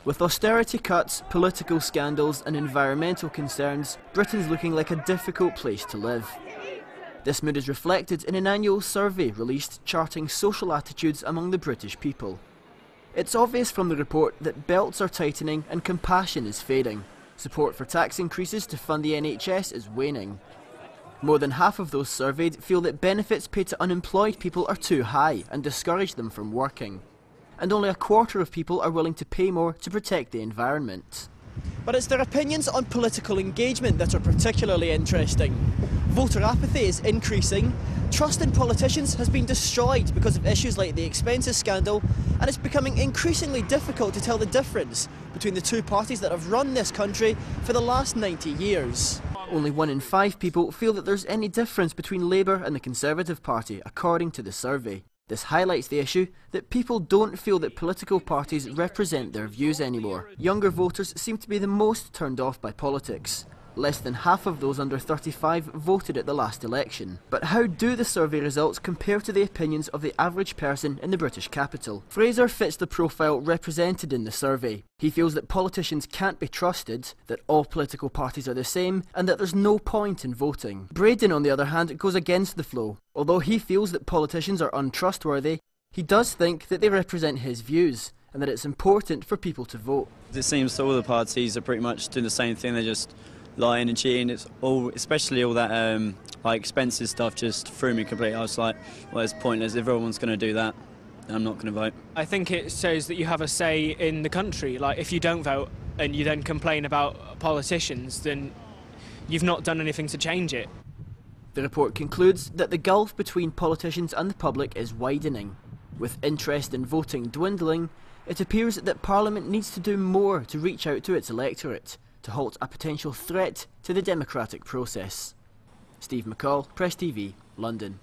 With austerity cuts, political scandals and environmental concerns, Britain's looking like a difficult place to live. This mood is reflected in an annual survey released charting social attitudes among the British people. It's obvious from the report that belts are tightening and compassion is fading. Support for tax increases to fund the NHS is waning. More than half of those surveyed feel that benefits paid to unemployed people are too high and discourage them from working. And only a quarter of people are willing to pay more to protect the environment. But it's their opinions on political engagement that are particularly interesting. Voter apathy is increasing, trust in politicians has been destroyed because of issues like the expenses scandal, and it's becoming increasingly difficult to tell the difference between the two parties that have run this country for the last 90 years. Only 1 in 5 people feel that there's any difference between Labour and the Conservative Party, according to the survey. This highlights the issue that people don't feel that political parties represent their views anymore. Younger voters seem to be the most turned off by politics. Less than half of those under 35 voted at the last election. But how do the survey results compare to the opinions of the average person in the British capital? Fraser fits the profile represented in the survey. He feels that politicians can't be trusted, that all political parties are the same, and that there's no point in voting. Braden, on the other hand, goes against the flow. Although he feels that politicians are untrustworthy, he does think that they represent his views, and that it's important for people to vote. It seems all the parties are pretty much doing the same thing, they're just lying and cheating. It's all, especially all that like expenses stuff, just threw me completely. I was like, well, it's pointless. If everyone's going to do that, I'm not going to vote. I think it shows that you have a say in the country. Like, if you don't vote and you then complain about politicians, then you've not done anything to change it. The report concludes that the gulf between politicians and the public is widening. With interest in voting dwindling, it appears that Parliament needs to do more to reach out to its electorate, to halt a potential threat to the democratic process. Steve McCall, PressTV, London.